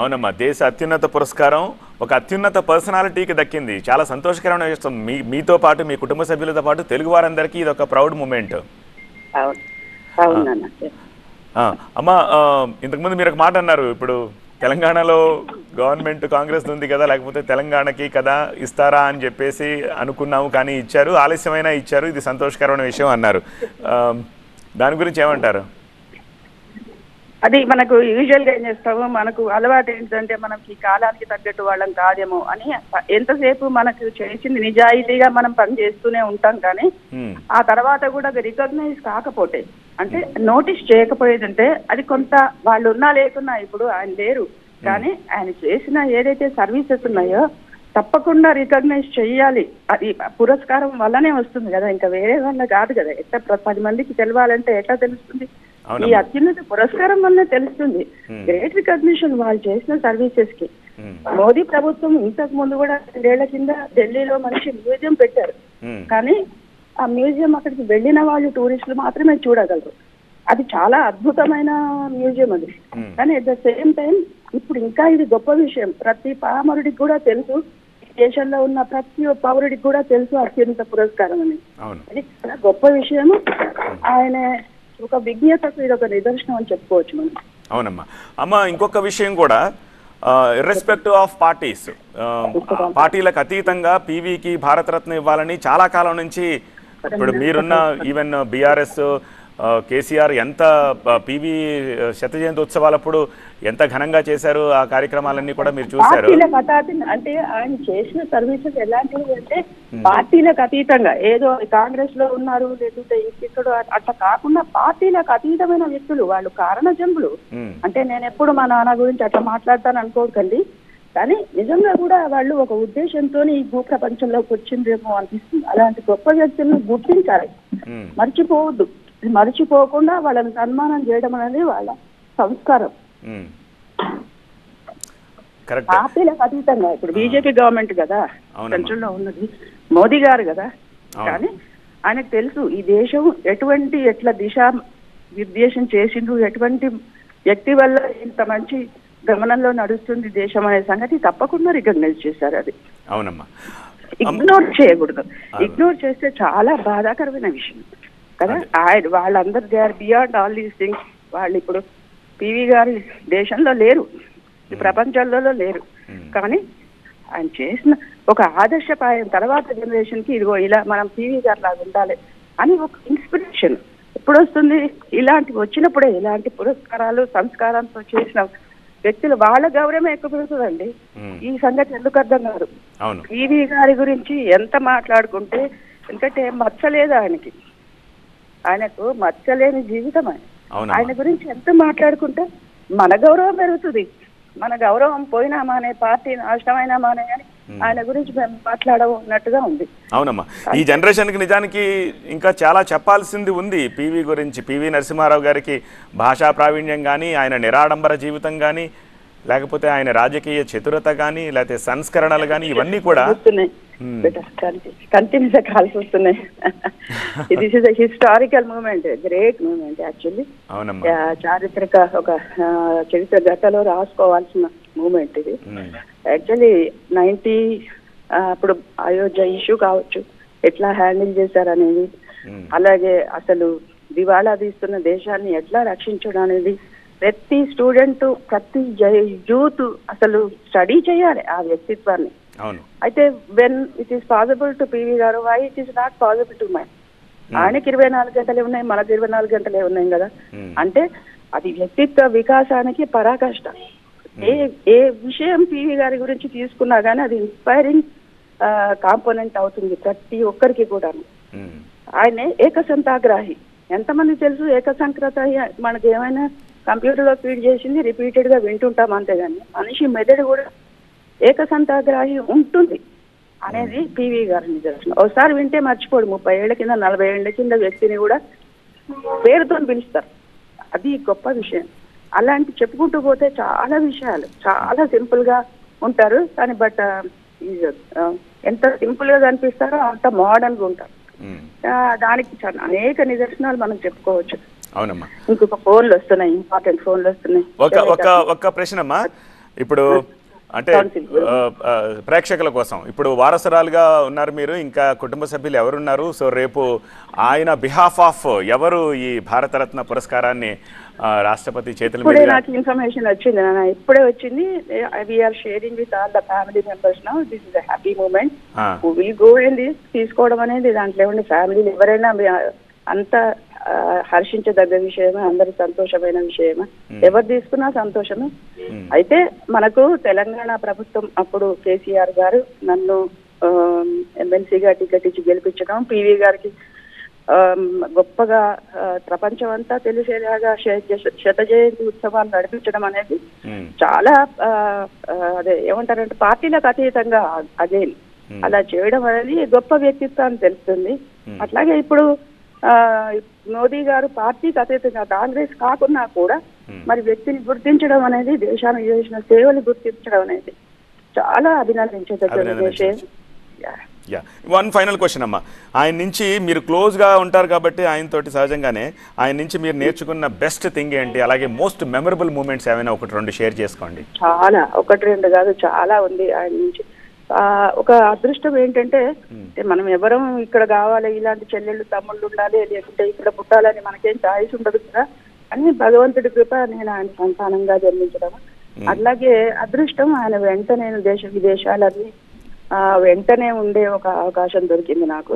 అవునమ్మా, దేశ అత్యున్నత పురస్కారం ఒక అత్యున్నత పర్సనాలిటీకి దక్కింది. చాలా సంతోషకరమైన విషయం. మీతో పాటు మీ కుటుంబ సభ్యులతో పాటు తెలుగు వారందరికీ ఇది ఒక ప్రౌడ్ మూమెంట్. అవును అవునన్నా. అమ్మా, ఇంతకుముందు మీరు ఒక మాట అన్నారు, ఇప్పుడు తెలంగాణలో గవర్నమెంట్ కాంగ్రెస్ ఉంది కదా, లేకపోతే తెలంగాణకి కదా ఇస్తారా అని చెప్పేసి అనుకున్నాము, కానీ ఇచ్చారు, ఆలస్యమైనా ఇచ్చారు, ఇది సంతోషకరమైన విషయం అన్నారు. దాని గురించి ఏమంటారు? అది మనకు యూజువల్గా ఏం చేస్తాము, మనకు అలవాటు ఏంటంటే మనకి కాలానికి తగ్గట్టు వాళ్ళం కాదేమో అని ఎంతసేపు మనకు చేసింది నిజాయితీగా మనం పని చేస్తూనే ఉంటాం. కానీ ఆ తర్వాత కూడా అది రికగ్నైజ్ కాకపోతే, అంటే నోటీస్ చేయకపోయేదంటే అది కొంత వాళ్ళు ఉన్నా లేకున్నా, ఇప్పుడు ఆయన లేరు కానీ ఆయన చేసిన ఏదైతే సర్వీసెస్ ఉన్నాయో తప్పకుండా రికగ్నైజ్ చెయ్యాలి. అది పురస్కారం వల్లనే వస్తుంది కదా, ఇంకా వేరే వల్ల కాదు కదా. ఎట్లా 10 మందికి తెలవాలంటే ఎట్లా తెలుస్తుంది? ఈ అత్యున్నత పురస్కారం వల్లనే తెలుస్తుంది. గ్రేట్ రికగ్నిషన్ వాళ్ళు చేసిన సర్వీసెస్ కి. మోదీ ప్రభుత్వం ఇంతకు ముందు కూడా 2 ఏళ్ల కింద ఢిల్లీలో మంచి మ్యూజియం పెట్టారు, కానీ ఆ మ్యూజియం అక్కడికి వెళ్ళిన వాళ్ళు టూరిస్టులు మాత్రమే చూడగలరు. అది చాలా అద్భుతమైన మ్యూజియం అది. కానీ అట్ ద సేమ్ టైం ఇప్పుడు ఇంకా ఇది గొప్ప విషయం, ప్రతి పామరుడికి కూడా తెలుసు, దేశంలో ఉన్న ప్రతి పౌరుడికి కూడా తెలుసు అత్యున్నత పురస్కారం అని. అది చాలా గొప్ప విషయము. ఆయన ఒక విజ్ఞతకు ఇది ఒక నిదర్శనం అని చెప్పుకోవచ్చు మనం. అవునమ్మా. అమ్మ, ఇంకొక విషయం కూడా, ఇర్రెస్పెక్టివ్ ఆఫ్ పార్టీస్, పార్టీలకు అతీతంగా పీవీకి భారతరత్న ఇవ్వాలని చాలా కాలం నుంచి, ఇప్పుడు మీరున్న ఈవెన్ బీఆర్ఎస్ కేసీఆర్ ఎంత పీవీ శత జయంతి ఉత్సవాలప్పుడు ఎంత ఘనంగా చేశారు, ఆ కార్యక్రమాలన్నీ కూడా మీరు చూశారు. అంటే ఆయన చేసిన సర్వీసెస్ ఎలాంటివి అంటే పార్టీలకు అతీతంగా, ఏదో కాంగ్రెస్ లో ఉన్నారు లేకపోతే ఇక్కడ అట్లా కాకుండా పార్టీలకు అతీతమైన వ్యక్తులు, వాళ్ళు కారణ జంబులు. అంటే నేను ఎప్పుడు మా నాన్న గురించి అట్లా మాట్లాడతాను అనుకోకండి, కానీ నిజంగా కూడా వాళ్ళు ఒక ఉద్దేశంతో ఈ భూ ప్రపంచంలోకి వచ్చిందేమో అనిపిస్తుంది. అలాంటి గొప్ప వ్యక్తులను గుర్తించాలి, మర్చిపోవద్దు. మర్చిపోకుండా వాళ్ళని సన్మానం చేయడం అనేది వాళ్ళ సంస్కారం. పార్టీలకు అతీతంగా, ఇప్పుడు బీజేపీ గవర్నమెంట్ కదా సెంట్రల్లో ఉన్నది, మోదీ గారు కదా, కానీ ఆయనకు తెలుసు ఈ దేశం ఎట్లా దిశా నిర్దేశం చేసిండు, ఎటువంటి వ్యక్తి వల్ల ఇంత మంచి గమనంలో నడుస్తుంది దేశం అనే సంగతి తప్పకుండా రికగ్నైజ్ చేశారు. అది అవునమ్మా, ఇగ్నోర్ చేయకూడదు. ఇగ్నోర్ చేస్తే చాలా బాధాకరమైన విషయం కదా. వాళ్ళందరూ they are beyond all these things. వాళ్ళు ఇప్పుడు పివి గారు దేశంలో లేరు, ఈ ప్రపంచంలో లేరు, కానీ ఆయన చేసిన ఒక ఆదర్శపాయం తర్వాత జనరేషన్ కి ఇదిగో ఇలా మనం పివి గారు లాగా ఉండాలి అని ఒక ఇన్స్పిరేషన్ ఎప్పుడు వస్తుంది? ఇలాంటివి వచ్చినప్పుడే. ఇలాంటి పురస్కారాలు సంస్కారంతో చేసిన వ్యక్తులు వాళ్ళ గౌరవమే ఎక్కువ పెరుగుతుందండి. ఈ సంగతి ఎందుకు అర్థం కాదు? పివి గారి గురించి ఎంత మాట్లాడుకుంటే, ఎందుకంటే మచ్చలేదు ఆయనకి, ఆయనకు మచ్చలేని జీవితం. ఆయన గురించి ఎంత మాట్లాడుకుంటే మన గౌరవం పెరుగుతుంది. మన గౌరవం పోయినామానే, పార్టీ నాశనమైనామానే అని ఆయన గురించి మేము మాట్లాడనట్టుగా ఉంది. అవునమ్మా, ఈ జనరేషన్కి నిజానికి ఇంకా చాలా చెప్పాల్సింది ఉంది పివి గురించి. పివి నరసింహారావు గారికి భాషా ప్రావీణ్యం కానీ, ఆయన నిరాడంబర జీవితం కానీ, లేకపోతే ఆయన రాజకీయ చతురత కానీ, లేకపోతే సంస్కరణలు కానీ, ఇవన్నీ కూడా కంటిన్యూస్ కాల్సి వస్తున్నాయి. This is historical moment, great moment actually. చారిత్రక ఒక చరిత్ర గతలో రాసుకోవాల్సిన మూమెంట్ ఇది. యాక్చువల్లీ 90 అప్పుడు అయోధ్య ఇష్యూ కావచ్చు, ఎట్లా హ్యాండిల్ చేశారనేది, అలాగే అసలు దివాళా తీస్తున్న దేశాన్ని ఎట్లా రక్షించడం అనేది ప్రతి స్టూడెంట్, ప్రతి యూత్ అసలు స్టడీ చేయాలి ఆ వ్యక్తిత్వాన్ని. అయితే when it is possible to P V గారు, why it is not possible to my? ఆయనకి 24 గంటలే ఉన్నాయి, మనకు 24 గంటలే ఉన్నాయి కదా. అంటే అది వ్యక్తిత్వ వికాసానికి పరాకాష్ట. ఏ విషయం పివి గారి గురించి తీసుకున్నా కానీ అది ఇన్స్పైరింగ్ కాంపోనెంట్ అవుతుంది ప్రతి ఒక్కరికి కూడా. ఆయనే ఏకసంతాగ్రాహి. ఎంతమంది తెలుసు ఏకసంక్రతాయి? మనకి ఏమైనా కంప్యూటర్ లో ఫీడ్ చేసింది రిపీటెడ్ గా వింటుంటాం అంతేగాని మనిషి మెదడు కూడా ఏకసంతాగ్రాహి ఉంటుంది అనేది పివి గారి నిదర్శనం. ఒకసారి వింటే మర్చిపోడు. 30 ఏళ్ల కింద 40 ఏళ్ల కింద వ్యక్తిని కూడా పేరుతో పిలుస్తారు. అది గొప్ప విషయం. అలాంటి చెప్పుకుంటూ పోతే చాలా విషయాలు, చాలా సింపుల్ గా ఉంటారు, కానీ బట్ ఎంత సింపుల్ గా కనిపిస్తారో అంత మోడర్న్ గా ఉంటారు. దానికి అనేక నిదర్శనాలు మనం చెప్పుకోవచ్చు. అవునమ్మా, ఇంకొక ఫోన్లు వస్తున్నాయి, ఇంపార్టెంట్ ఫోన్లు వస్తున్నాయి. ఒక ప్రశ్న అమ్మా, ఇప్పుడు అంటే ప్రేక్షకుల కోసం ఇప్పుడు వారసురాలుగా ఉన్నారు మీరు, ఇంకా కుటుంబ సభ్యులు ఎవరున్నారు? సో రేపు ఆయన బిహాఫ్ ఆఫ్ ఎవరు ఈ భారతరత్న పురస్కారాన్ని రాష్ట్రపతి చేతుల ఇప్పుడే నాకు ఇన్ఫర్మేషన్ వచ్చింది నాన్న, ఇప్పుడే వచ్చింది. We are sharing with all the family members now. This is a happy moment. Will go in this. తీసుకోవడం అనేది దాంట్లో ఏమండి, ఫ్యామిలీలు ఎవరైనా అంత హర్షించదగ్గ విషయమే, అందరి సంతోషమైన విషయమే, ఎవరు తీసుకున్నా సంతోషమే. అయితే మనకు తెలంగాణ ప్రభుత్వం అప్పుడు కేసీఆర్ గారు నన్ను ఎమ్మెల్సీగా టికెట్ ఇచ్చి గెలిపించడం, పివి గారికి గొప్పగా ప్రపంచం అంతా తెలిసేలాగా శత జయంతి ఉత్సవాలు నడిపించడం అనేది చాలా అదే ఏమంటారంటే పార్టీలకు అతీతంగా అగైన్ అలా చేయడం అనేది గొప్ప వ్యక్తిత్వాన్ని తెలుస్తుంది. అట్లాగే ఇప్పుడు మోదీ గారు పార్టీకి అతీతంగా కాంగ్రెస్ కాకున్నా కూడా మరి వ్యక్తిని గుర్తించడం అనేది, దేశానికి చేసిన సేవలు గుర్తించడం అనేది చాలా అభినందించదగ్గ విషయం. వన్ ఫైనల్ క్వశ్చన్ అమ్మా, ఆయన నుంచి మీరు క్లోజ్గా ఉంటారు కాబట్టి ఆయనతోటి సహజంగానే ఆయన నుంచి మీరు నేర్చుకున్న బెస్ట్ థింగ్ ఏంటి, అలాగే మోస్ట్ మెమరబుల్ మూమెంట్స్ ఏమైనా ఒకటి రెండు షేర్ చేసుకోండి. చాలా, ఒకటి రెండు కాదు, చాలా ఉంది ఆయన నుంచి. ఒక అదృష్టం ఏంటంటే మనం ఎవరం ఇక్కడ కావాలి, ఇలాంటి చెల్లెళ్ళు తమ్ముళ్ళు ఉండాలి, లేకుంటే ఇక్కడ పుట్టాలని మనకేం ఛాయిస్ ఉండదు కదా. అని భగవంతుడి కృప నేను ఆయన సంతానంగా జన్మించడం. అట్లాగే అదృష్టం ఆయన వెంట నేను దేశ విదేశాలన్నీ వెంటనే ఉండే ఒక అవకాశం దొరికింది నాకు.